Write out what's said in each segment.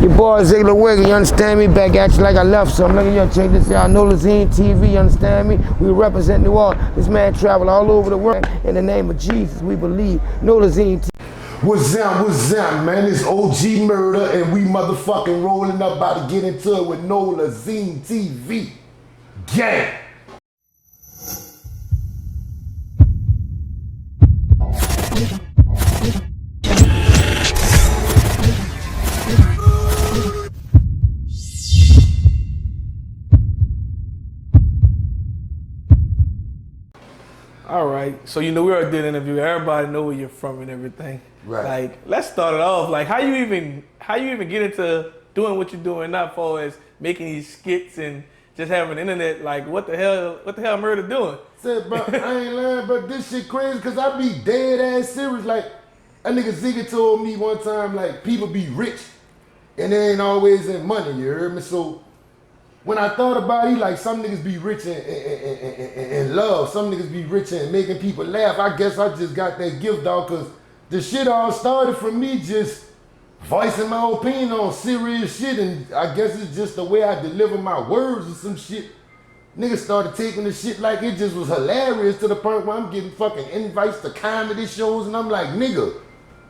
Your boy Ziggler Wiggle, you understand me? Back at you like I left some. Look at you, check this out. Nolazine TV, you understand me? We represent New Orleans. This man travel all over the world. In the name of Jesus, we believe. Nolazine TV. What's up, man? It's OG Murda, and we motherfucking rolling up, about to get into it with Nolazine TV. Gang! All right, so we already did an interview. Everybody know where you're from and everything. Right. Like, let's start it off. Like, how you even get into doing what you're doing now, as far as making these skits and just having the internet? Like, what the hell, Murda doing? Said, bro, I ain't lying, but this shit crazy, cause I be dead ass serious. Like, that nigga Ziggler told me one time, like, people be rich, and they ain't always in money. You heard me? So when I thought about it, like, some niggas be rich in love, some niggas be rich in making people laugh. I guess I just got that gift, dog, cause the shit all started from me just voicing my opinion on serious shit, and I guess it's just the way I deliver my words or some shit. Niggas started taking the shit like it just was hilarious, to the point where I'm getting fucking invites to comedy shows, and I'm like, nigga,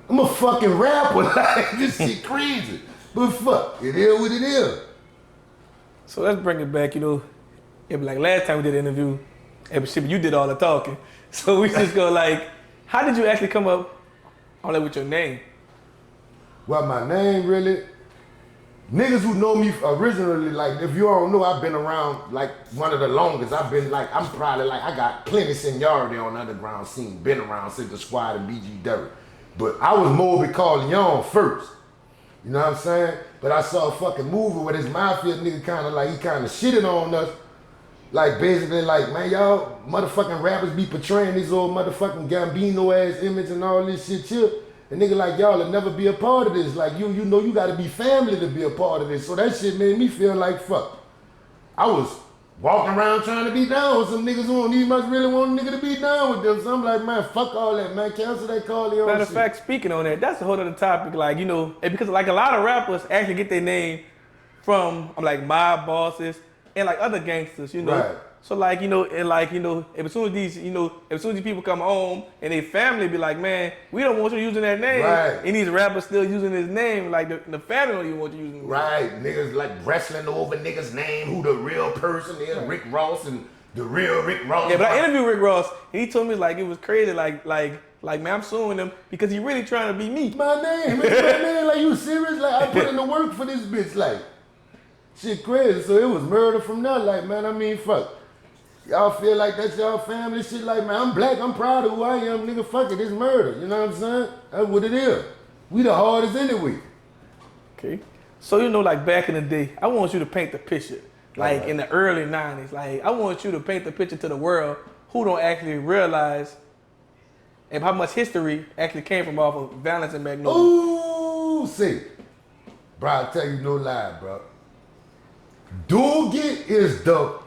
I'm a fucking rapper. Like, this shit crazy. But fuck, it is what it is. So let's bring it back. It be like last time we did an interview, you did all the talking. So we just go like, how did you actually come up on that with your name? Well, my name really, niggas who know me originally, like, if you don't know, I've been around like one of the longest. I've been like, I'm probably like, I got plenty seniority on the underground scene, been around since the Squad and BG Derrick. But I was Moby Corleone first. You know what I'm saying? But I saw a fucking movie where this mafia nigga he kind of shitted on us. Like, basically like, man, y'all motherfucking rappers be portraying this old motherfucking Gambino ass image and all this shit here. And nigga like, y'all will never be a part of this. Like, you know you gotta be family to be a part of this. So that shit made me feel like, fuck. I was walking around trying to be down with some niggas who don't even much really want a nigga to be down with them. So I'm like, man, fuck all that, man. Cancel that Corleone Matter of shit. fact, speaking on that, that's a whole other topic. Like, and because like a lot of rappers actually get their name from like mob bosses and like other gangsters, Right. So like, as soon as these people come home and their family be like, man, we don't want you using that name. Right. And these rappers still using his name, like the family don't even want you using it. Right, niggas like wrestling over niggas' name, who the real person is, Rick Ross and the real Rick Ross. Yeah, but I interviewed Rick Ross and he told me like it was crazy, like man, I'm suing him because he really trying to be me. My name, it's my name, like, you serious? Like, I put in the work for this bitch, like, shit crazy. So it was Murda from there, like, man, I mean, fuck. Y'all feel like that's y'all family shit, like, man, I'm black, I'm proud of who I am, nigga, fuck it, it's murder, you know what I'm saying? That's what it is. We the hardest anyway. Okay. So like back in the day, I want you to paint the picture. Like in the early 90s. Like, I want you to paint the picture to the world who don't actually realize and how much history actually came from off of Valence and Magnolia. Ooh, see. Bro, I tell you no lie, bro. Doogie is the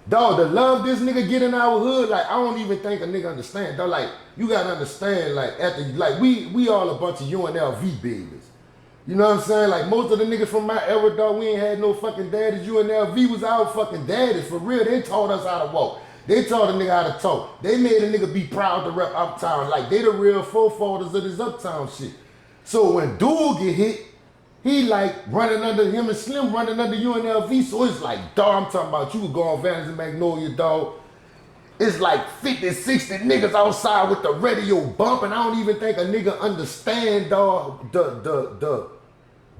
dog, the love this nigga get in our hood, like, I don't even think a nigga understand. Dog, like, you gotta understand, like, we all a bunch of UNLV babies. You know what I'm saying? Like, most of the niggas from my era, dog, we ain't had no fucking daddies. UNLV was our fucking daddies. For real, they taught us how to walk. They taught a nigga how to talk. They made a nigga be proud to rep Uptown. Like, they the real forefathers of this Uptown shit. So when Dude get hit, he like running under him and Slim running under UNLV. So it's like, dog, I'm talking about, you could go on Valence Magnolia, dog. It's like 50, 60 niggas outside with the radio bumping. I don't even think a nigga understand, dog, the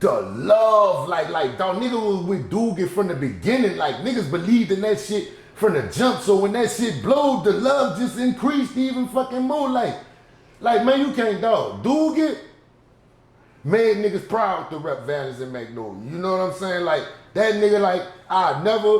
love, like, dog, nigga was with Doogie from the beginning. Like, niggas believed in that shit from the jump. So when that shit blowed, the love just increased even fucking more. Like, man, you can't, dog. Doogie made niggas proud to rep Valence and Magnolia. You know what I'm saying? Like, that nigga, like, I never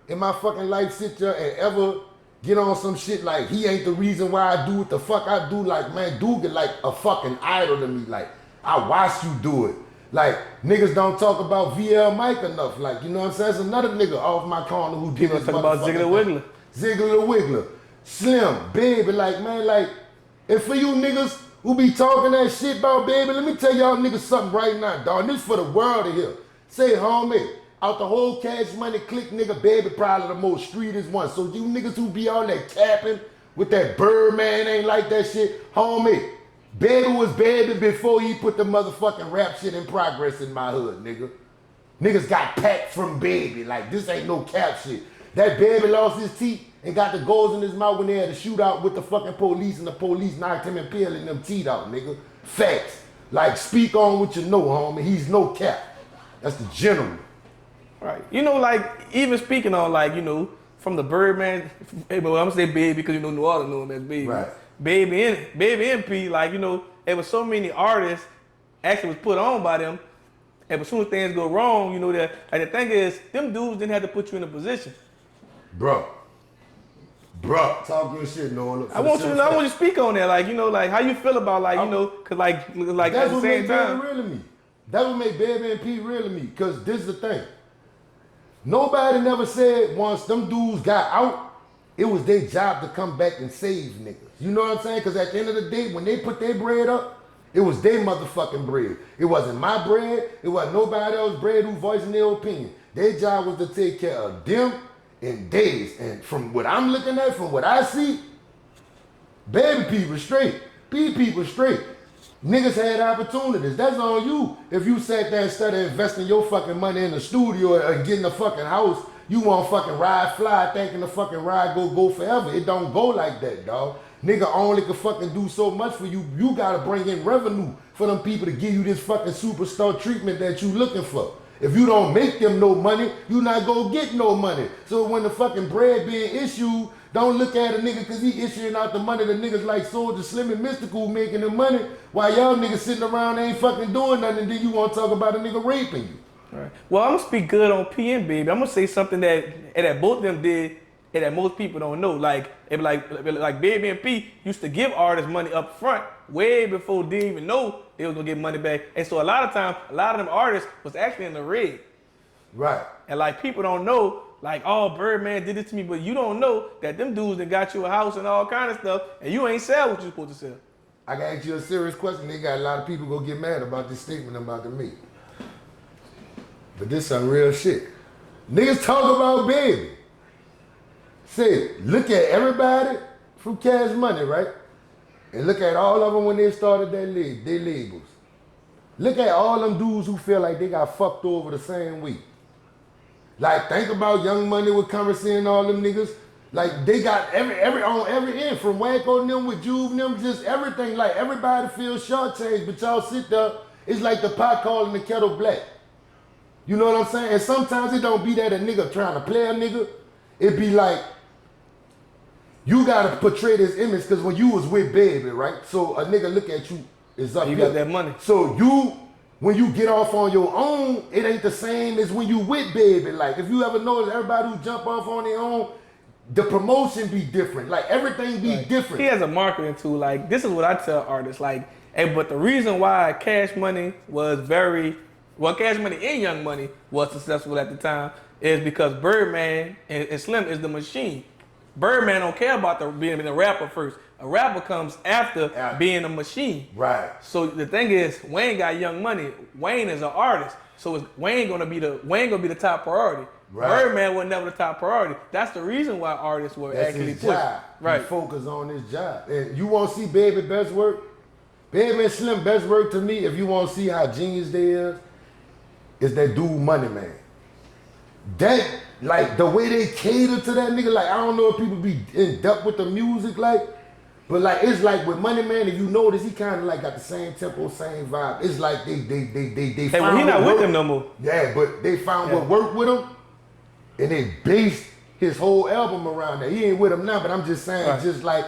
in my fucking life sit there and ever get on some shit like he ain't the reason why I do what the fuck I do. Like, man, Doogie like a fucking idol to me. Like, I watched you do it. Like, niggas don't talk about VL Mike enough. Like, you know what I'm saying? There's another nigga off my corner who did this talk about Ziggler Wiggler. Ziggler Wiggler. Slim, baby, like, man, like, and for you niggas who be talking that shit about Baby, let me tell y'all niggas something right now, dog. This for the world to hear. Say, homie, out the whole Cash Money clique, nigga, Baby probably the most streetest one. So you niggas who be on that capping with that Birdman ain't like that shit, homie. Baby was Baby before he put the motherfucking rap shit in progress in my hood, nigga. Niggas got packed from Baby. Like, this ain't no cap shit. That Baby lost his teeth and got the goals in his mouth when they had a shootout with the fucking police, and the police knocked him and peeling them teeth out, nigga. Facts. Like, speak on what you know, homie. He's no cap. That's the general. Right. You know, like, even speaking on, like, you know, from the Birdman, I'm gonna say Baby because, you know, New Orleans know him as Baby. Right. Baby and P, like, you know, there was so many artists actually was put on by them, and as soon as things go wrong, you know, that, like, the thing is, them dudes didn't have to put you in a position. Bro, talk your shit, Nolan. I want you to speak on that, like, you know, like, how you feel about, like, you know, cause like at the same time. Real to me. That would make Baby and P real to me, cause this is the thing. Nobody never said once them dudes got out, it was their job to come back and save niggas. You know what I'm saying? Cause at the end of the day, when they put their bread up, it was their motherfucking bread. It wasn't my bread. It wasn't nobody else's bread who voicing their opinion. Their job was to take care of them and theirs. And from what I'm looking at, from what I see, Baby P was straight. P was straight. Niggas had opportunities. That's on you. If you sat there instead of investing your fucking money in the studio or getting a fucking house, you want fucking ride fly thinking the fucking ride go forever. It don't go like that, dog. Nigga only can fucking do so much for you. You gotta bring in revenue for them people to give you this fucking superstar treatment that you looking for. If you don't make them no money, you not gonna get no money. So when the fucking bread being issued, don't look at a nigga cause he issuing out the money to niggas like Soulja Slim and Mystical making the money while y'all niggas sitting around ain't fucking doing nothing, and then you wanna talk about a nigga raping you. Right. Well, I'm gonna speak good on P and Baby. I'm gonna say something that both of them did and that most people don't know. Like Baby and P used to give artists money up front way before they didn't even know they was gonna get money back. And so a lot of times, a lot of them artists was actually in the red. Right. And like people don't know, like, oh, Birdman did it to me, but you don't know that them dudes that got you a house and all kind of stuff, and you ain't sell what you supposed to sell. I can ask you a serious question. They got a lot of people gonna get mad about this statement I'm about to make. But this some real shit. Niggas talk about Baby. Say, look at everybody from Cash Money, right? And look at all of them when they started their labels. Look at all them dudes who feel like they got fucked over the same way. Like, think about Young Money with Currency and all them niggas. Like, they got every on every end, from Wacko and them with Juve and them, just everything. Like, everybody feels shortchanged, but y'all sit there, it's like the pot calling the kettle black. You know what I'm saying? And sometimes it don't be that a nigga trying to play a nigga. It be like, you gotta portray this image, because when you was with Baby, right? So a nigga look at you, is up You here. got that money. So when you get off on your own, it ain't the same as when you with Baby. Like, if you ever notice, everybody who jump off on their own, the promotion be different. Like, everything be different. He has a marketing tool. Like, this is what I tell artists. Like, hey, but the reason why Cash Money was Cash Money and Young Money was successful at the time is because Birdman and Slim is the machine. Birdman don't care about being a rapper first. A rapper comes after being a machine. Right. So the thing is, Wayne got Young Money. Wayne is an artist. So Wayne gonna be the top priority. Right. Birdman was never the top priority. That's the reason why artists were actually pushed. Job. Right. He focus on his job. And you want to see Baby best work? Baby and Slim best work to me, if you want to see how genius they is that dude Money Man. That, like, the way they cater to that nigga, like, I don't know if people be in depth with the music, like, but like, it's like with Money Man, if you notice, he kind of like got the same tempo, same vibe. It's like they Hey, found well, he not what with work. them no more. Yeah, but they found what worked with him, and they based his whole album around that. He ain't with him now, but I'm just saying, just like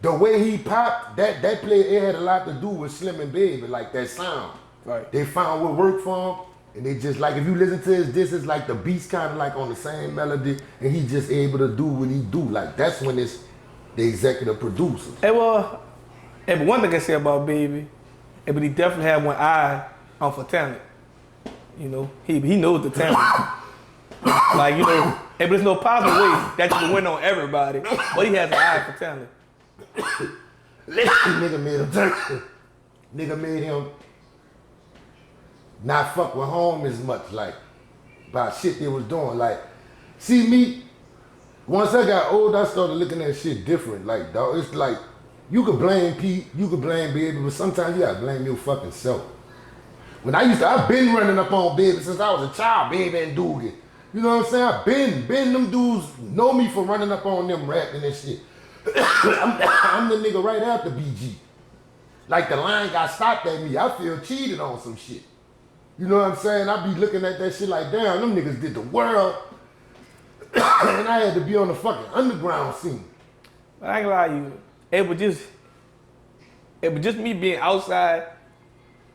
the way he popped, that play, it had a lot to do with Slim and Baby, like that sound. Right. They found what worked for him. And they just, like, if you listen to his disc, it's like the beats kind of like on the same melody, and he just able to do what he do. Like, that's when it's the executive producers. Hey, well, but one thing I say about Baby, but he definitely had one eye on for talent. You know, he knows the talent. Like, you know, but there's no possible way that you can win on everybody, but he has an eye for talent. Nigga made him turn. Nigga made him not fuck with home as much, like, about shit they was doing. Like, see me, once I got old, I started looking at shit different. Like, dog, it's like, you could blame Pete, you could blame Baby, but sometimes you gotta blame your fucking self. When I've been running up on Baby since I was a child, Baby and Doogie. You know what I'm saying? I've been, them dudes know me for running up on them rapping and shit. I'm the nigga right after BG. Like the line got stopped at me, I feel cheated on some shit. You know what I'm saying? I be looking at that shit like, damn, them niggas did the world. And I had to be on the fucking underground scene. But I ain't gonna lie to you, it was just me being outside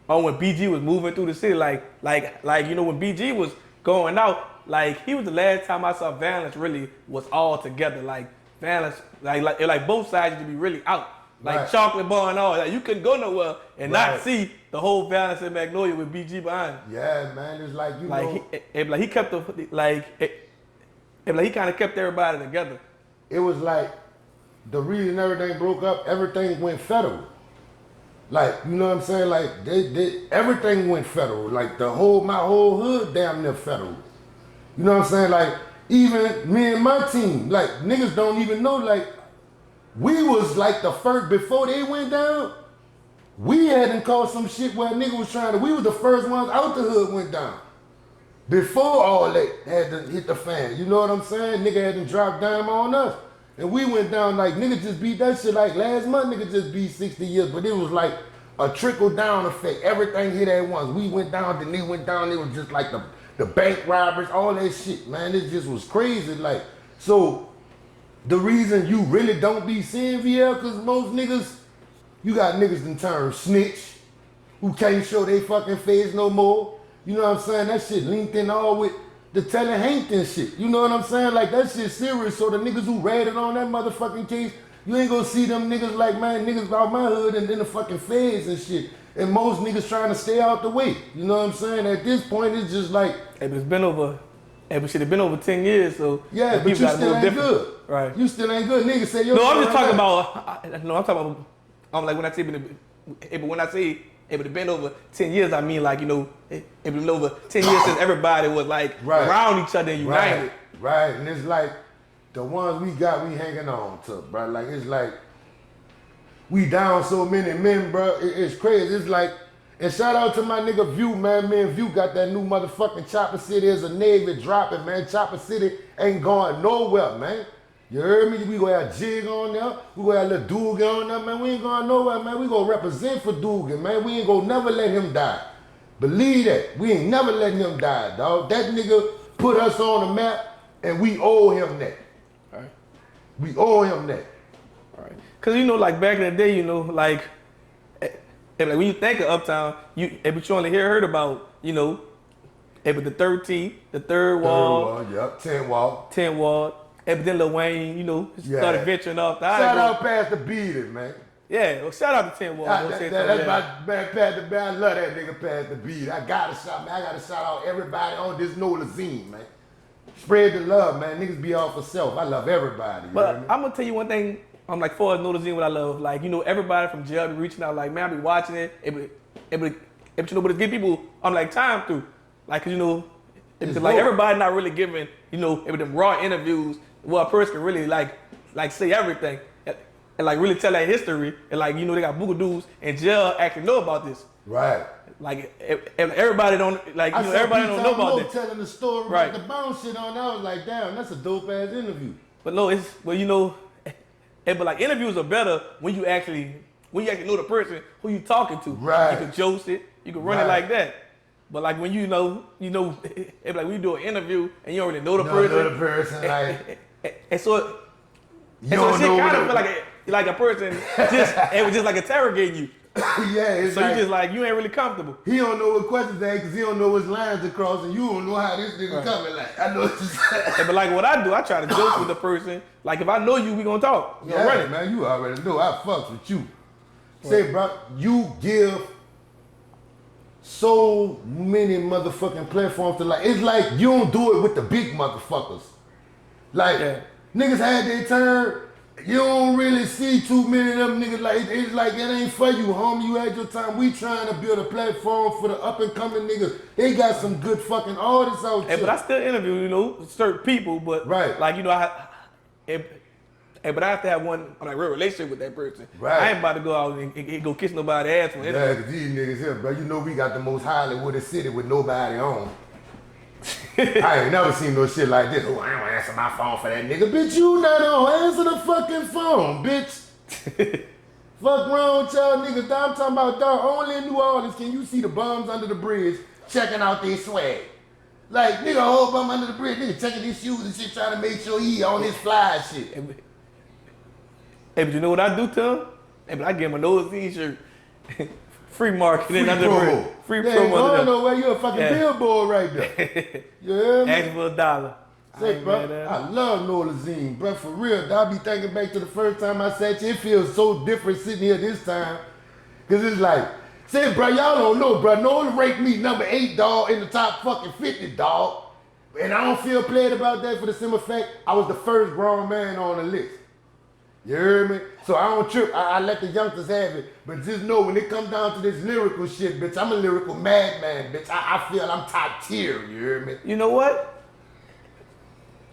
on when BG was moving through the city, like you know, when BG was going out, like he was the last time I saw Valence really was all together. Like Valence, like both sides used to be really out. Like right. Chocolate Bar and all. Like you couldn't go nowhere and not see the whole Valence and Magnolia with BG behind. Yeah, man, it's like, you know. He kept he kind of kept everybody together. It was like the reason everything broke up, everything went federal. Like, you know what I'm saying? Like everything went federal. Like my whole hood damn near federal. You know what I'm saying? Like even me and my team, like niggas don't even know, like we was like the first, before they went down, we hadn't caught some shit where a nigga was we was the first ones out the hood went down. Before all that had to hit the fan, you know what I'm saying? Nigga had to drop dime on us. And we went down like, nigga just beat that shit like last month, nigga just beat 60 years, but it was like a trickle down effect. Everything hit at once. We went down, then they went down, it was just like the bank robbers, all that shit, man. It just was crazy. Like, so the reason you really don't be seeing VL, cause most niggas, you got niggas that turn snitch, who can't show they fucking face no more. You know what I'm saying? That shit linked in all with the telling Hankton shit. You know what I'm saying? Like that shit serious. So the niggas who ratted on that motherfucking case, you ain't gonna see them niggas like, man, niggas out my hood and then the fucking feds and shit. And most niggas trying to stay out the way. You know what I'm saying? At this point, it's just like, hey, but it's been over, shit, it's been over 10 years, so yeah, but you still ain't good. Right. You still ain't good. Niggas say, yo, no, I'm just talking about, I'm talking about, I'm like when I say, it been over 10 years, I mean, like, you know, it been over 10 years since everybody was like around each other and united. Right, and it's like the ones we got, we hanging on to, bro. Like, it's like we down so many men, bro. It's crazy. It's like, and shout out to my nigga View, man. Me and View got that new motherfucking Chopper City as a Navy dropping, man. Chopper City ain't going nowhere, man. You heard me? We gonna have Jig on there. We gonna have little Doogie on there, man. We ain't going nowhere, man. We gonna represent for Doogie, man. We ain't gonna never let him die. Believe that. We ain't never letting him die, dog. That nigga put us on the map, and we owe him that. All right. We owe him that. All right. Cause you know, like back in the day, you know, like when you think of Uptown, but you only heard about, you know, but the 13th, the third wall, yep, 10 wall. 10 wall. And then Lil Wayne, you know, started venturing off the Shout out past the beating, man. Yeah, well, shout out to 10 Wall. That's my man, Pat the Man. I love that nigga Pat the Beat. I gotta shout out everybody on this Nolazine, man. Spread the love, man. Niggas be all for self. I love everybody. But I'm gonna tell you one thing. I'm like, for Nolazine, what I love, like, you know, everybody from jail be reaching out, like, man, I be watching it. You know, but it's give people, I'm like, time through. Like, you know, it's like everybody not really giving, you know, them raw interviews where a person can really like say everything and like really tell that history, and like, you know, they got boogadoos in jail actually know about this. Right. Like everybody don't, like, you know, everybody don't know about this. Telling the story about the bounce shit on, I was like, damn, that's a dope ass interview. But no, it's, well, you know, but like interviews are better when you actually know the person who you talking to. Right. You can joke it, you can run it like that. But like when you know, it's like when you do an interview and you don't really know the person. Like, and so shit kind of feel like a person it was just like interrogating you. Yeah, it's so like, you just like, you ain't really comfortable. He don't know what questions to ask because he don't know which lines to cross, and you don't know how this nigga coming. Like, I know what you're saying. But like what I do, I try to joke with the person. Like if I know you, we gonna talk. We gonna run it. Man, you already know I fucks with you. Say, bro, you give so many motherfucking platforms to, like, it's like you don't do it with the big motherfuckers. Like, niggas had their turn You don't really see too many of them niggas like it's like it ain't for you, homie. You had your time. We trying to build a platform for the up and coming niggas. They got some good fucking artists out there. But I still interview, you know, certain people, but right. like, you know, but I have to have one like real relationship with that person. Right. I ain't about to go out and go kiss nobody's ass for Yeah, cause these niggas here, bro. You know we got the most Hollywood city with nobody on. I ain't never seen no shit like this. Oh, I don't answer my phone for that nigga. Bitch, you not on. Answer the fucking phone, bitch. Fuck wrong with y'all niggas. I'm talking about dog. Only in New Orleans can you see the bums under the bridge checking out their swag. Like, nigga, a whole bum under the bridge, nigga checking his shoes and shit, trying to make sure he on his fly shit. Hey, but you know what I do to him? Hey, but I give him a Nolazine shirt. Free marketing under the bridge. Free promo. I don't know where you're a fucking billboard right there. You hear me? Ask for $1. Say, bro, I love Nolazine, bro, for real. I be thinking back to the first time I sat here. It feels so different sitting here this time. Cause it's like, say, bro, y'all don't know, bro. Nola ranked me number 8, dog, in the top fucking 50, dog. And I don't feel played about that for the simple fact I was the first grown man on the list. You hear me? So I don't trip. I let the youngsters have it. But just know when it comes down to this lyrical shit, bitch, I'm a lyrical madman, bitch. I feel I'm top tier. You hear me? You know what?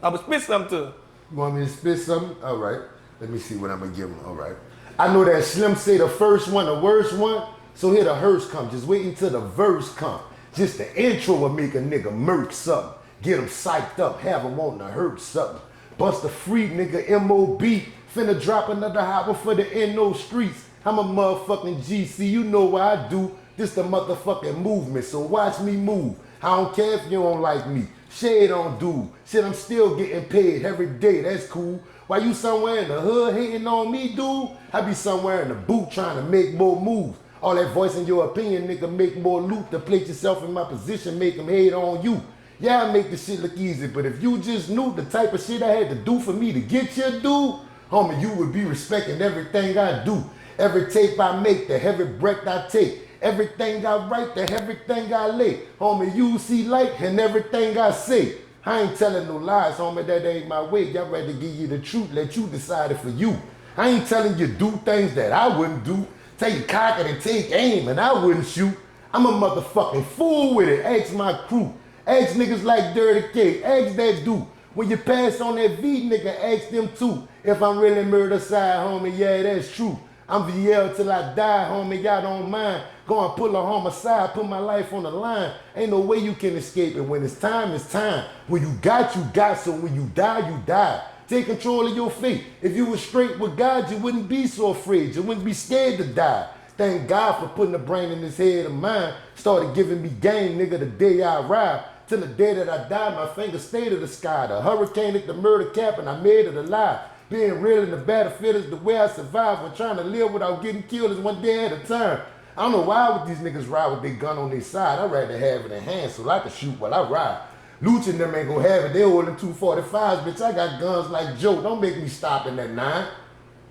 I'm going to spit something to him. You want me to spit something? All right. Let me see what I'm going to give him. All right. I know that Slim say the first one, the worst one. So here the hearse come. Just wait until the verse come. Just the intro will make a nigga murk something. Get him psyched up. Have him wanting to hurt something. Bust a free nigga M.O.B. Finna drop another album for the N.O. streets. I'm a motherfucking GC. You know what I do. This the motherfucking movement. So watch me move. I don't care if you don't like me. Shade on dude. Shit, I'm still getting paid every day. That's cool. While you somewhere in the hood hating on me, dude, I be somewhere in the boot trying to make more moves. All that voicing your opinion, nigga, make more loot to place yourself in my position, make them hate on you. Yeah, I make the shit look easy, but if you just knew the type of shit I had to do for me to get you, dude, homie, you would be respecting everything I do. Every tape I make, the every breath I take. Everything I write, the everything I lay. Homie, you see light and everything I say. I ain't telling no lies, homie, that ain't my way. Y'all ready to give you the truth, let you decide it for you. I ain't telling you do things that I wouldn't do. Tell you cock it and take aim and I wouldn't shoot. I'm a motherfucking fool with it. Ask my crew. Ask niggas like Dirty K. Ask that dude. When you pass on that V, nigga, ask them too. If I'm really murder side, homie, yeah, that's true. I'm VL till I die, homie, y'all don't mind. Go and pull a homicide, put my life on the line. Ain't no way you can escape it. When it's time, it's time. When you got, so when you die, you die. Take control of your fate. If you were straight with God, you wouldn't be so afraid. You wouldn't be scared to die. Thank God for putting the brain in this head of mine. Started giving me game, nigga, the day I arrived. Till the day that I died, my fingers stayed to the sky. The hurricane hit the murder cap and I made it alive. Being real in the battlefield is the way I survive. When trying to live without getting killed is one day at a time. I don't know why would these niggas ride with their gun on their side. I'd rather have it in hand so I can shoot while I ride. Lucha and them ain't gonna have it. They holding 245s, bitch. I got guns like Joe. Don't make me stop in that 9.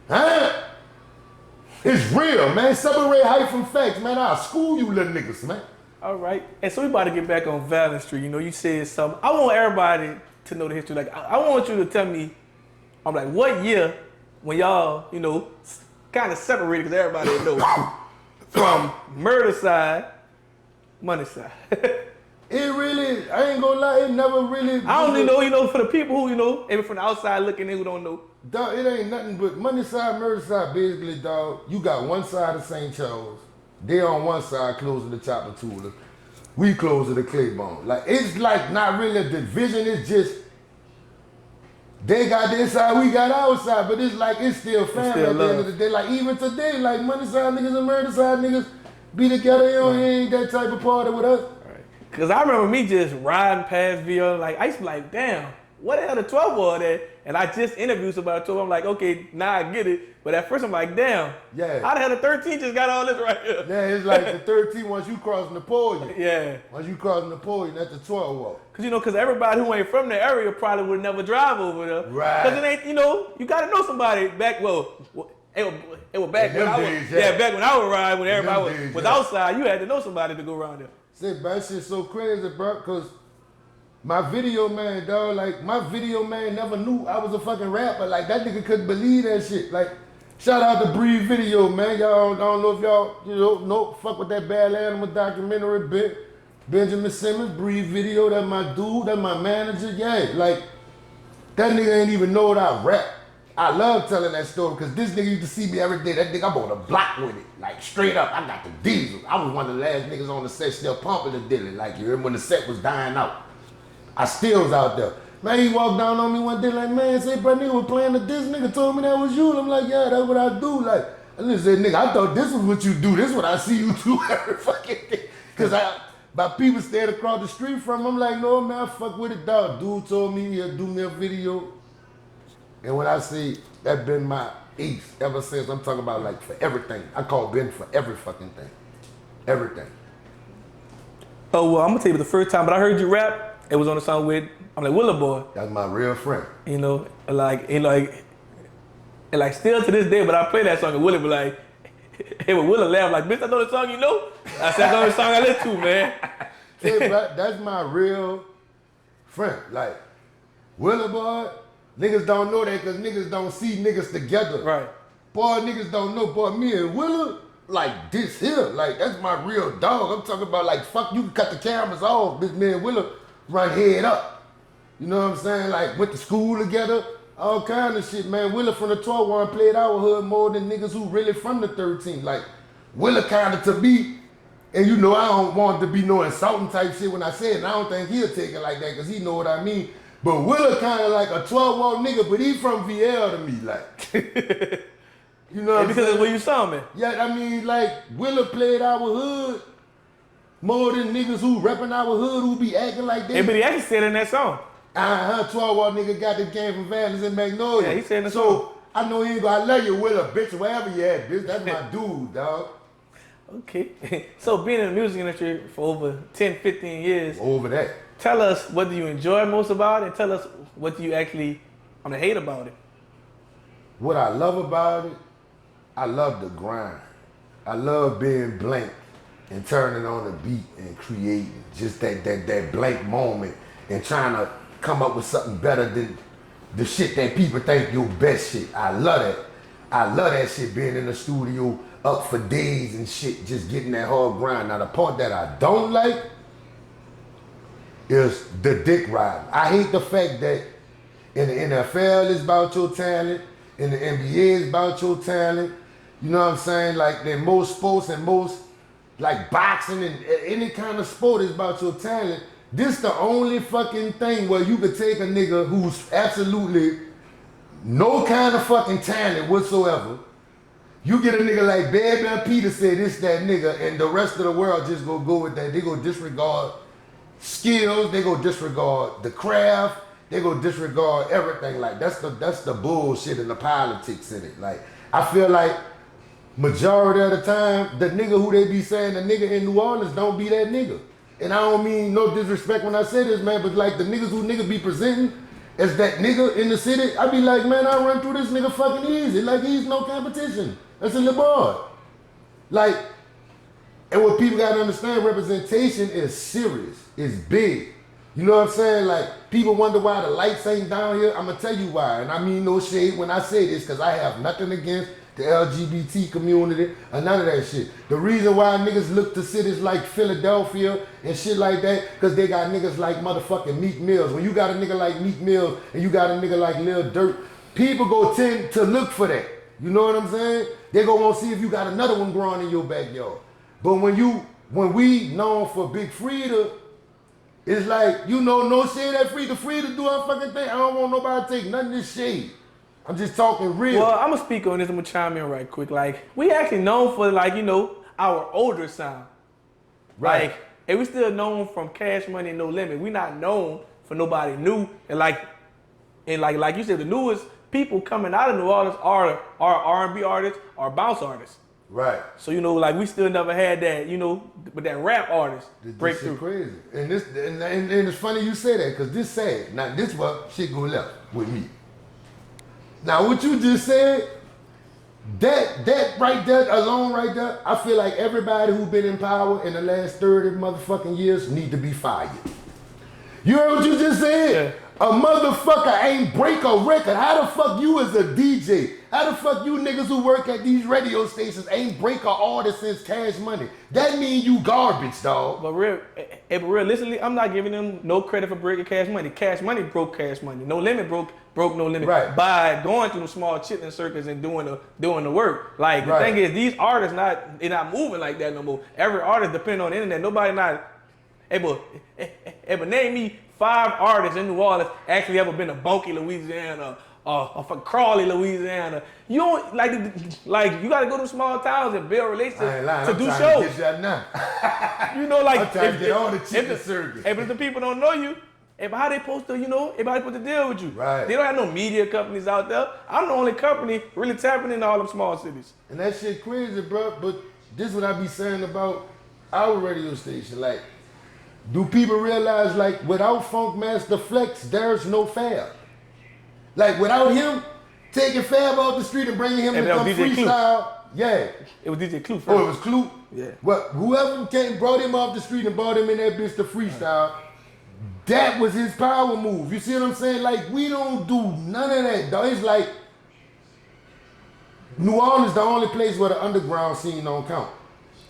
Huh? It's real, man. Separate hype from facts, man. I'll school you little niggas, man. All right. And so we about to get back on Valence Street. You know, you said something. I want everybody to know the history. Like, I want you to tell me, I'm like, what year when y'all, you know, kind of separated, because everybody knows, from murder side, money side. It really, I ain't gonna lie, it never really. I only know, you know, for the people who, you know, even from the outside looking in who don't know. Dog, it ain't nothing but money side, murder side, basically, dog. You got one side of St. Charles. They on one side closing the Chopper Tula. We close to the Claiborne. Like, it's like not really a division, it's just, they got their side, we got our side, but it's like, it's still family still at the end of the day. Like, even today, like, money side niggas and murder side niggas be together, you know, he ain't that type of party with us. Because I remember me just riding past VO, like, I used to be like, damn, what the hell the 12 was at? And I just interviewed somebody, told I'm like, okay, now I get it. But at first I'm like, damn, yeah, how the hell the 13 just got all this right here? Yeah, it's like the 13 once you cross Napoleon. Yeah. Once you cross Napoleon, that's the 12 walk. Because, you know, because everybody who ain't from the area probably would never drive over there. Right. Because it ain't, you know, you got to know somebody back, it was back when I was, back when I would ride, when everybody was outside, you had to know somebody to go around there. Say, bro, that shit's so crazy, bro, because My video man, dog, like, my video man never knew I was a fucking rapper. Like, that nigga couldn't believe that shit. Like, shout out to Breed Video, man. Y'all, I don't know if y'all, no, fuck with that Bad Animal documentary bit. Benjamin Simmons, Breed Video, that's my dude, that's my manager. Yeah, like, that nigga ain't even know that I rap. I love telling that story because this nigga used to see me every day. That nigga, I'm on the block with it. Like, straight up, I got the diesel. I was one of the last niggas on the set still pumping the dilly. Like, you remember when the set was dying out. I still was out there. Man, he walked down on me one day like, man, say, bro, nigga was playing the this nigga told me that was you. And I'm like, yeah, that's what I do. Like, I just said, nigga, I thought this was what you do. This is what I see you do every fucking day. Because my people stayed across the street from him. I'm like, no, man, I fuck with it, dog. Dude told me he'll do me a video. And when I say that been my ace ever since, I'm talking about like for everything. I call Ben for every fucking thing. Everything. Oh, well, I'm going to tell you the first time, but I heard you rap. It was on the song with, I'm like, Willa Boy. That's my real friend. You know, like still to this day, but I play that song and Willa be like, hey, but Willa laugh like, bitch, I know the song you know? I said, I know the song I listen to, man. Yeah, but that's my real friend. Like, Willa Boy, niggas don't know that because niggas don't see niggas together. Right. Boy, niggas don't know, boy, me and Willa, like this here, like that's my real dog. I'm talking about like, fuck, you can cut the cameras off, bitch, me and Willa run head up. You know what I'm saying? Like, went to school together, all kind of shit, man. Willa from the 12-1 played our hood more than niggas who really from the 13. Like, Willa kind of to me, and you know I don't want to be no insulting type shit when I say it, and I don't think he'll take it like that because he know what I mean. But Willa kind of like a 12-1 nigga, but he from VL to me, like. You know what I'm because saying? it's where you saw me. Yeah, I mean, like, Willa played our hood more than niggas who repping our hood who be acting like that. Hey, but he actually said in that song. 12-1 nigga got the game from Valence Magnolia. Yeah, he said in the so, song. I know he ain't gonna, I love you, Willa, bitch, wherever you at, bitch. That's my dude, dog. Okay. So being in the music industry for over 10, 15 years. Over that. Tell us what do you enjoy most about it and tell us what do you actually hate about it. What I love about it, I love the grind. I love being blank and turning on the beat and creating just that blank moment and trying to come up with something better than the shit that people think your best shit. I love that. I love that shit, being in the studio up for days and shit, just getting that hard grind. Now the part that I don't like is the dick riding. I hate the fact that in the NFL it's about your talent, in the NBA it's about your talent. You know what I'm saying? Like in most sports and most like boxing and any kind of sport is about your talent. This the only fucking thing where you could take a nigga who's absolutely no kind of fucking talent whatsoever. You get a nigga like Bad Man Peter say this, that nigga, and the rest of the world just go with that. They go disregard skills, they go disregard the craft, they go disregard everything. Like that's the bullshit and the politics in it. Like I feel like majority of the time, the nigga who they be saying the nigga in New Orleans don't be that nigga. And I don't mean no disrespect when I say this, man, but like the niggas who nigga be presenting as that nigga in the city, I be like, man, I run through this nigga fucking easy. Like he's no competition. That's a LeBron. Like, and what people gotta understand, representation is serious. It's big. You know what I'm saying? Like, people wonder why the lights ain't down here. I'm gonna tell you why. And I mean no shade when I say this, because I have nothing against the LGBT community or none of that shit. The reason why niggas look to cities like Philadelphia and shit like that, because they got niggas like motherfucking Meek Mills. When you got a nigga like Meek Mills and you got a nigga like Lil Durk, people go tend to look for that. You know what I'm saying? They go want to see if you got another one growing in your backyard. But when we known for Big Frida, it's like, you know, no shade at Frida. Frida do her fucking thing. I don't want nobody to take nothing of this shade. I'm just talking real. Well, I'm gonna speak on this. I'm gonna chime in right quick. Like, we actually known for, like, you know, our older sound. Right. Like, and we still known from Cash Money and No Limit. We not known for nobody new. And like you said, the newest people coming out of New Orleans are R&B artists or bounce artists. Right. So, you know, like, we still never had that, you know, with that rap artist breakthrough. This shit crazy. And it's funny you say that, because this sad. Now, this what shit go left with me. Now, what you just said, that right there, alone right there, I feel like everybody who been in power in the last 30 motherfucking years need to be fired. You heard what you just said? Yeah. A motherfucker ain't break a record. How the fuck you as a DJ? How the fuck you niggas who work at these radio stations ain't break a artist since Cash Money? That mean you garbage, dog. But realistically, I'm not giving them no credit for breaking Cash Money. Cash Money broke Cash Money. No Limit broke No Limit. Right. By going through the small chitlin circuits and doing the work. Like the Right. thing is, these artists they're not moving like that no more. Every artist depend on the internet. Nobody not able name me 5 artists in New Orleans actually ever been to Bunkie, Louisiana, or for Crawley, Louisiana. You don't like you gotta go to small towns and build relationships to do shows. Get that now. You know, like I'm trying to get on the chicken circuit. But if the people don't know you, how they supposed to, everybody supposed to deal with you? Right. They don't have no media companies out there. I'm the only company really tapping into all them small cities. And that shit crazy, bro. But this is what I be saying about our radio station. Like, do people realize, like, without Funk Master Flex, there's no Fab? Like, without him taking Fab off the street and bringing him to come freestyle, yeah. It was DJ Clue first. Oh, it was Clue? Yeah. Well, whoever brought him off the street and brought him in that bitch to freestyle, that was his power move. You see what I'm saying? Like, we don't do none of that, dog. It's like, New Orleans the only place where the underground scene don't count.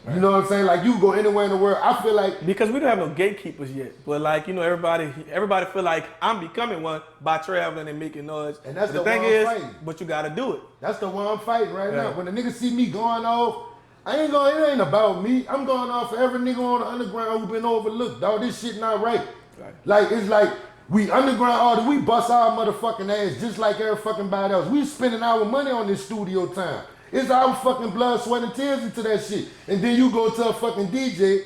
You know what I'm saying? Like, you go anywhere in the world, I feel like... Because we don't have no gatekeepers yet. But like, everybody feel like I'm becoming one by traveling and making noise. And that's the the thing one I'm is, fighting. but you gotta do it. That's the one I'm fighting right now. When the niggas see me going off, it ain't about me. I'm going off for every nigga on the underground who been overlooked, dog. This shit not right. Like, it's like, we underground artists, we bust our motherfucking ass just like every fucking body else. We spending our money on this studio time. It's our fucking blood, sweat, and tears into that shit. And then you go to a fucking DJ,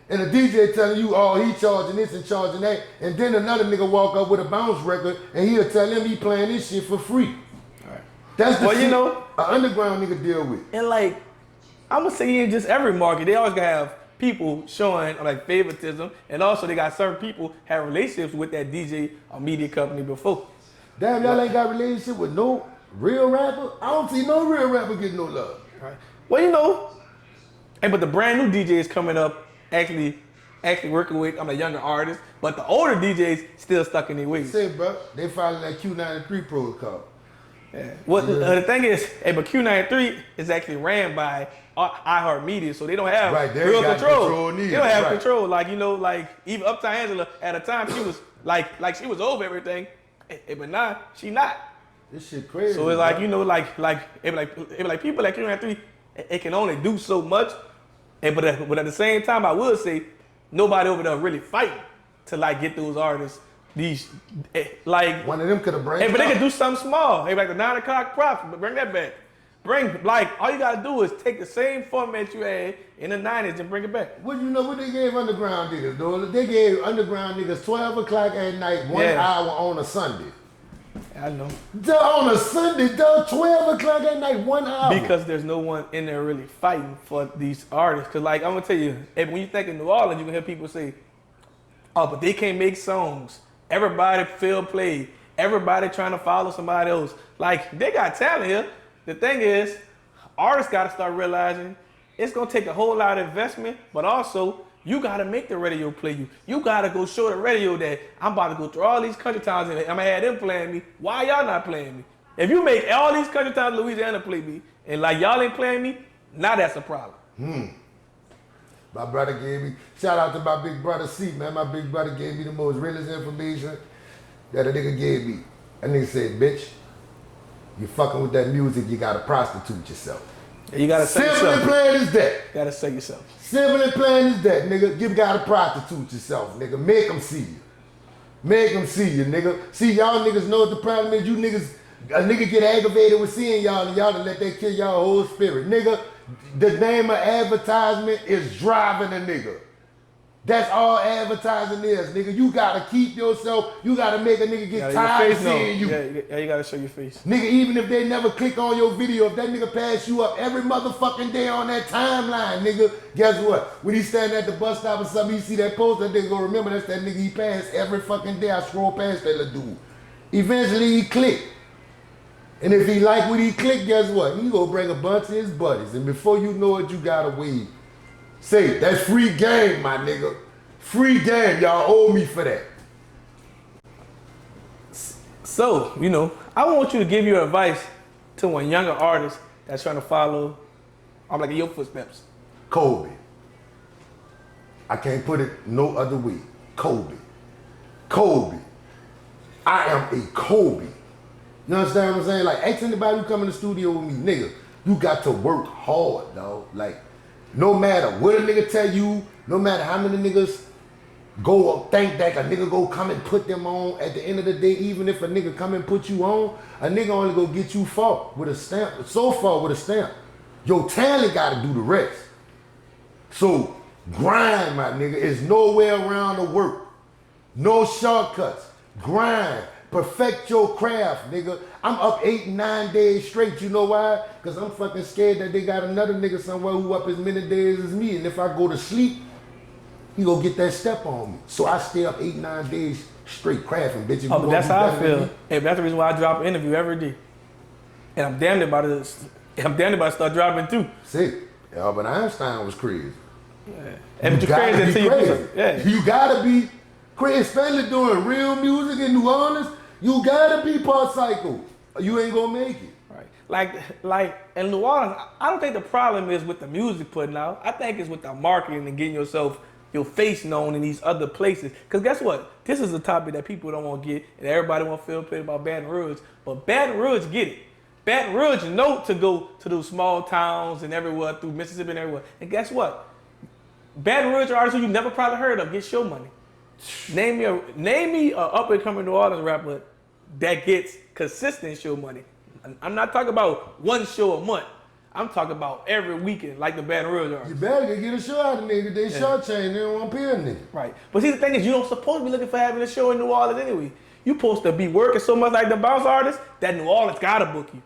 and the DJ telling you, oh, he charging this and charging that. And then another nigga walk up with a bounce record, and he'll tell him he playing this shit for free. That's the shit an underground nigga deal with. And like, I'm gonna say in just every market, they always gonna have people showing like favoritism, and also they got certain people have relationships with that DJ or media company before. Damn, y'all ain't got relationship with no real rapper? I don't see no real rapper getting no love. Right. Well, but the brand new DJs coming up actually working with younger artists, but the older DJs still stuck in their ways. Say, bro, they following that Q93 protocol. Yeah. Well, the thing is, but Q93 is actually ran by iHeartMedia, so they don't have real control. They don't have control. Like, even Uptown Angela, at a time, she was like she was over everything, but now she not. This shit crazy. So it's like, it like people like Q93, it can only do so much. But at the same time, I would say nobody over there really fighting to like get those artists. These like one of them could have bring. But they could do something small. Like the 9 o'clock props, but bring that back. All you gotta do is take the same format you had in the 90s and bring it back. What they gave underground niggas, though? They gave underground niggas 12 o'clock at night, 1 hour on a Sunday. I know. On a Sunday, 12 o'clock at night, 1 hour. Because there's no one in there really fighting for these artists. Cause like I'm gonna tell you, when you think of New Orleans, you can hear people say, "Oh, but they can't make songs. Everybody feel played. Everybody trying to follow somebody else." Like, they got talent here. The thing is, artists got to start realizing it's going to take a whole lot of investment, but also you got to make the radio play you. You got to go show the radio that I'm about to go through all these country towns and I'm going to have them playing me. Why y'all not playing me? If you make all these country towns in Louisiana play me and like y'all ain't playing me, now that's a problem. My brother gave me, shout out to my big brother C, man. My big brother gave me the most realest information that a nigga gave me. That nigga said, bitch, you fucking with that music, you gotta prostitute yourself. Yeah, you gotta say yourself. Simple and plain as that. You gotta say yourself. Simple and plain as that, nigga. You gotta prostitute yourself, nigga. Make them see you. Make them see you, nigga. See, y'all niggas know what the problem is. You niggas, a nigga get aggravated with seeing y'all and y'all to let that kill y'all whole spirit. Nigga, the name of advertisement is driving a nigga. That's all advertising is, nigga. You gotta keep yourself, you gotta make a nigga get tired of seeing you. Yeah, you gotta show your face. Nigga, even if they never click on your video, if that nigga pass you up every motherfucking day on that timeline, nigga, guess what? When he standing at the bus stop or something, he see that post, that nigga go, remember that's that nigga he passed every fucking day. I scroll past that little dude. Eventually he click. And if he like what he click, guess what? He gonna bring a bunch of his buddies. And before you know it, you gotta wave. Say, that's free game, my nigga. Free game, y'all owe me for that. So, I want you to give your advice to one younger artist that's trying to follow, I'm like in your footsteps. Kobe. I can't put it no other way. Kobe. Kobe. I am a Kobe. You understand what I'm saying? Like, ask anybody who come in the studio with me, nigga, you got to work hard, dog. Like, no matter what a nigga tell you, no matter how many niggas go think that a nigga go come and put them on, at the end of the day, even if a nigga come and put you on, a nigga only go get you far with a stamp, so far with a stamp. Your talent gotta do the rest. So, grind, my nigga. Is nowhere around the work. No shortcuts. Grind. Perfect your craft, nigga. I'm up 8, 9 days straight. You know why? Because I'm fucking scared that they got another nigga somewhere who up as many days as me. And if I go to sleep, he gonna get that step on me. So I stay up 8, 9 days straight crafting, bitch. Oh, but that's how I feel. Hey, that's the reason why I drop an interview every day. And I'm damned about it. I'm damned about to start dropping too. See, Albert Einstein was crazy. Yeah. And but you crazy until you do something. Yeah. You gotta be crazy, especially doing real music in New Orleans. You gotta be part psycho. You ain't gonna make it. Right. Like in New Orleans, I don't think the problem is with the music putting out. I think it's with the marketing and getting your face known in these other places. Because guess what? This is a topic that people don't want to get, and everybody want to feel pity about Baton Rouge. But Baton Rouge get it. Baton Rouge know to go to those small towns and everywhere through Mississippi and everywhere. And guess what? Baton Rouge artists who you never probably heard of get show money. Name me a up and coming New Orleans rapper that gets consistent show money. I'm not talking about one show a month. I'm talking about every weekend, like the Baton Rouge artists. You better get a show out of nigga. They short chain. They don't want to pay a nigga. Right. But see, the thing is, you don't supposed to be looking for having a show in New Orleans anyway. You supposed to be working so much like the bounce artists that New Orleans gotta book you.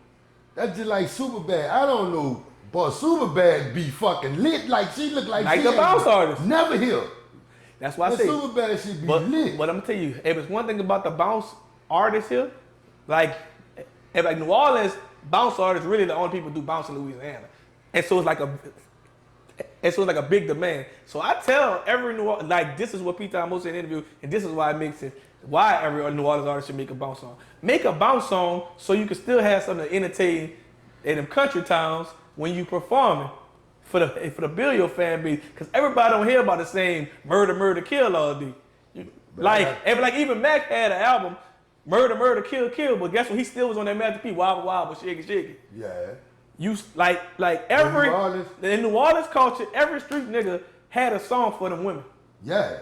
That's just like Superbad. I don't know, but Superbad be fucking lit. Like she look like the bounce artist. Never here. That's why I say Superbad should be lit. But I'm gonna tell you, if it's one thing about the bounce artists here, like New Orleans bounce artists really the only people who do bounce in Louisiana, and so it's like a big demand. So I tell every New Orleans, like this is what Pete Thomas said in the interview, and this is why it makes sense. Why every New Orleans artist should make a bounce song. Make a bounce song so you can still have something to entertain in them country towns when you performing for the build your fan base. Because everybody don't hear about the same murder, kill all day. Like even Mac had an album, murder, kill, but guess what? He still was on that Master P, wild, but shake it. Yeah. You like every in New Orleans culture, every street nigga had a song for them women. Yeah.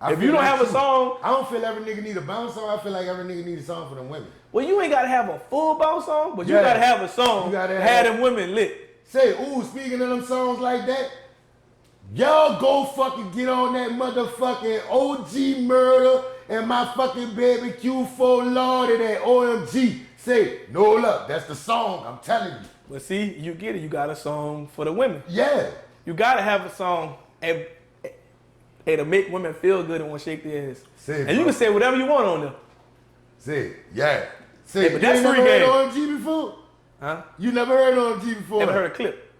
If you don't have a song, I don't feel every nigga need a bounce song. I feel like every nigga need a song for them women. Well, you ain't gotta have a full bounce song, but you gotta have a song that had them women lit. Say, ooh, speaking of them songs like that, y'all go fucking get on that motherfucking OG Murda and my fucking baby Q4 Lord and that OMG. Say, no luck, that's the song, I'm telling you. But see, you get it, you got a song for the women. Yeah. You gotta have a song to make women feel good and want to shake their ass. And you can say whatever you want on them. See, yeah. See, but you that's ain't never free heard game. OMG before? Huh? You never heard OMG before? Never heard a clip.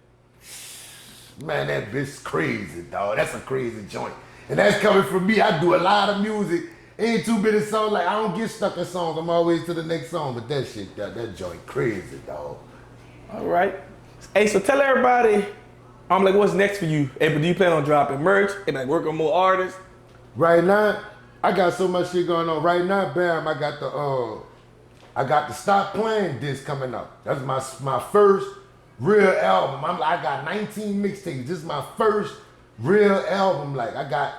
Man, that bitch crazy, dog. That's a crazy joint. And that's coming from me. I do a lot of music. Ain't too many songs. Like, I don't get stuck in songs. I'm always to the next song. But that shit, that joint crazy, dog. All right. Hey, so tell everybody, I'm like, what's next for you? Hey, but do you plan on dropping merch and like working with more artists? Right now, I got so much shit going on. Right now, bam, I got the Stop Playing disc coming out. That's my first real album. I got 19 mixtapes. This is my first real album. Like, I got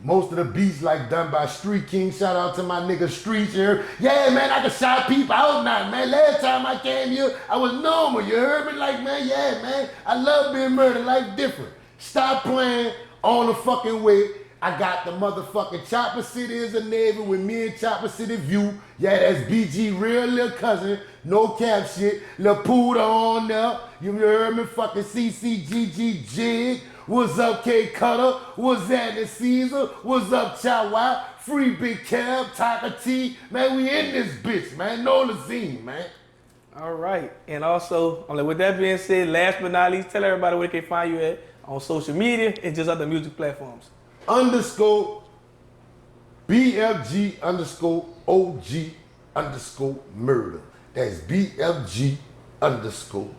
most of the beats like done by Street King. Shout out to my nigga Street here. Yeah, man, I can shout people out now, man. Last time I came here, I was normal. You heard me? Like, man, yeah, man. I love being murdered. Life different. Stop Playing on the fucking way. I got the motherfucking Chopper City is a Navy with me and Chopper City View. Yeah, that's BG, real little cousin. No cap shit. Lil Poodle on there. You heard me? Fucking CCGG Jig. What's up, K Cutter? What's that, the Caesar? What's up, Chawa? Free Big Cab, Taka T. Man, we in this bitch, man. Nolazine, man. All right. And also, with that being said, last but not least, tell everybody where they can find you at on social media and just other music platforms. _BFG_OG underscore Murda. That's BFG underscore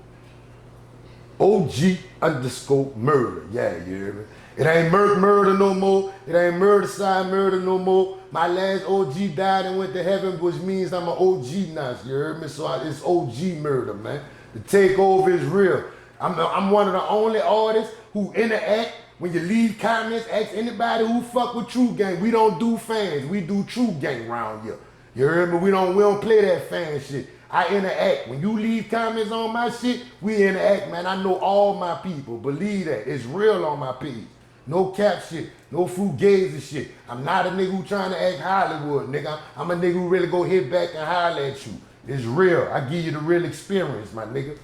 OG underscore Murda. Yeah, you hear me? It ain't Murk murder no more. It ain't murder side murder no more. My last OG died and went to heaven, which means I'm an OG now. You heard me? So it's OG murder, man. The takeover is real. I'm one of the only artists who interact. When you leave comments, ask anybody who fuck with True Gang. We don't do fans. We do True Gang around here. You heard me? We don't play that fan shit. I interact. When you leave comments on my shit, we interact, man. I know all my people. Believe that. It's real on my page. No cap shit. No fugazi shit. I'm not a nigga who trying to act Hollywood, nigga. I'm a nigga who really go hit back and holler at you. It's real. I give you the real experience, my nigga.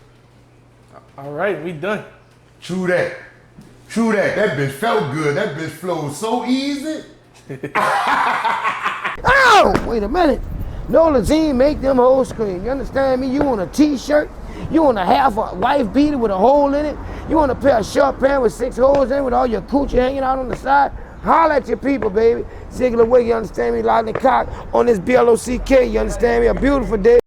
All right, we done. True that. True that. That bitch felt good. That bitch flowed so easy. Oh, wait a minute. Nolazine make them hoes scream. You understand me? You want a t-shirt? You want a half a wife beater with a hole in it? You want a pair of short pants with 6 holes in it with all your coochie hanging out on the side? Holler at your people, baby. Ziggler way, you understand me? Loud and cock on this BLOCK, you understand me? A beautiful day.